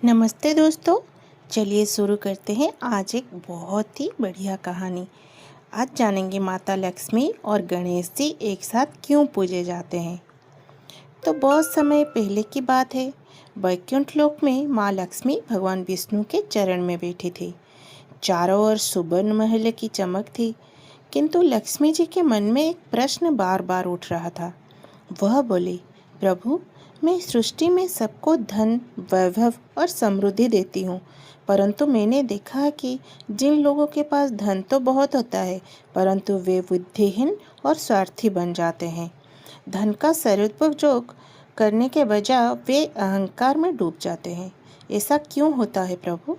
नमस्ते दोस्तों। चलिए शुरू करते हैं आज एक बहुत ही बढ़िया कहानी। आज जानेंगे माता लक्ष्मी और गणेश जी एक साथ क्यों पूजे जाते हैं। तो बहुत समय पहले की बात है। वैकुंठ लोक में माँ लक्ष्मी भगवान विष्णु के चरण में बैठी थी। चारों ओर सुवर्ण महल की चमक थी, किंतु लक्ष्मी जी के मन में एक प्रश्न बार बार उठ रहा था। वह बोली, प्रभु, मैं सृष्टि में सबको धन, वैभव और समृद्धि देती हूँ, परंतु मैंने देखा है कि जिन लोगों के पास धन तो बहुत होता है, परंतु वे बुद्धिहीन और स्वार्थी बन जाते हैं। धन का सदुपयोग करने के बजाय वे अहंकार में डूब जाते हैं। ऐसा क्यों होता है प्रभु?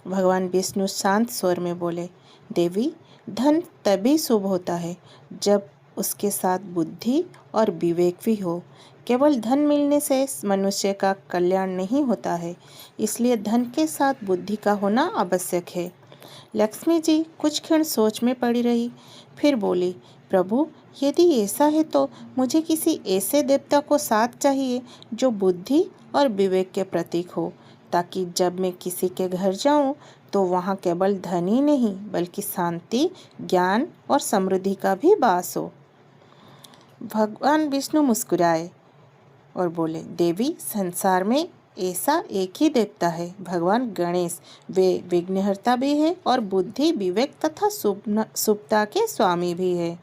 भगवान विष्णु शांत स्वर में बोले, देवी, धन तभी शुभ होता है जब उसके साथ बुद्धि और विवेक भी हो। केवल धन मिलने से मनुष्य का कल्याण नहीं होता है, इसलिए धन के साथ बुद्धि का होना आवश्यक है। लक्ष्मी जी कुछ क्षण सोच में पड़ी रही, फिर बोली, प्रभु, यदि ऐसा है तो मुझे किसी ऐसे देवता को साथ चाहिए जो बुद्धि और विवेक के प्रतीक हो, ताकि जब मैं किसी के घर जाऊं तो वहां केवल धन ही नहीं बल्कि शांति, ज्ञान और समृद्धि का भी वास हो। भगवान विष्णु मुस्कुराए और बोले, देवी, संसार में ऐसा एक ही देवता है, भगवान गणेश। वे विघ्नहर्ता भी है और बुद्धि, विवेक तथा शुभता के स्वामी भी है।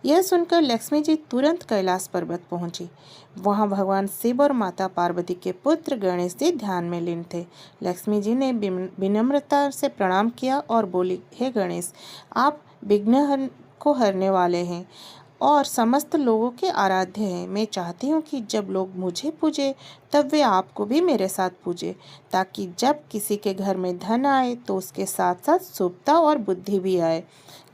यह सुनकर लक्ष्मी जी तुरंत कैलाश पर्वत पहुंची। वहां भगवान शिव और माता पार्वती के पुत्र गणेश जी ध्यान में लीन थे। लक्ष्मी जी ने विनम्रता से प्रणाम किया और बोली, हे गणेश, आप विघ्न को हरने वाले हैं और समस्त लोगों के आराध्य हैं। मैं चाहती हूँ कि जब लोग मुझे पूजे तब वे आपको भी मेरे साथ पूजे, ताकि जब किसी के घर में धन आए तो उसके साथ साथ शुभता और बुद्धि भी आए।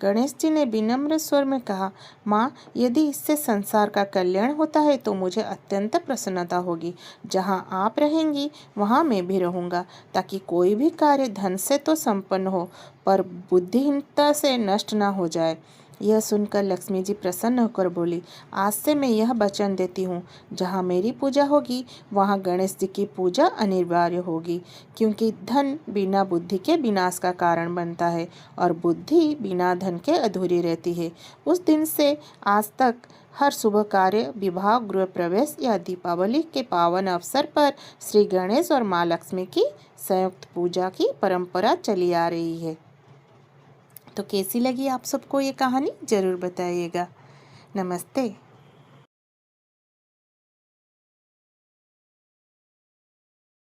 गणेश जी ने विनम्र स्वर में कहा, माँ, यदि इससे संसार का कल्याण होता है तो मुझे अत्यंत प्रसन्नता होगी। जहाँ आप रहेंगी वहाँ मैं भी रहूँगा, ताकि कोई भी कार्य धन से तो संपन्न हो पर बुद्धिहीनता से नष्ट न हो जाए। यह सुनकर लक्ष्मी जी प्रसन्न होकर बोली, आज से मैं यह वचन देती हूँ, जहाँ मेरी पूजा होगी वहाँ गणेश जी की पूजा अनिवार्य होगी, क्योंकि धन बिना बुद्धि के विनाश का कारण बनता है और बुद्धि बिना धन के अधूरी रहती है। उस दिन से आज तक हर शुभ कार्य, विवाह, गृह प्रवेश या दीपावली के पावन अवसर पर श्री गणेश और माँ लक्ष्मी की संयुक्त पूजा की परंपरा चली आ रही है। तो कैसी लगी आप सबको ये कहानी? ज़रूर बताइएगा। नमस्ते।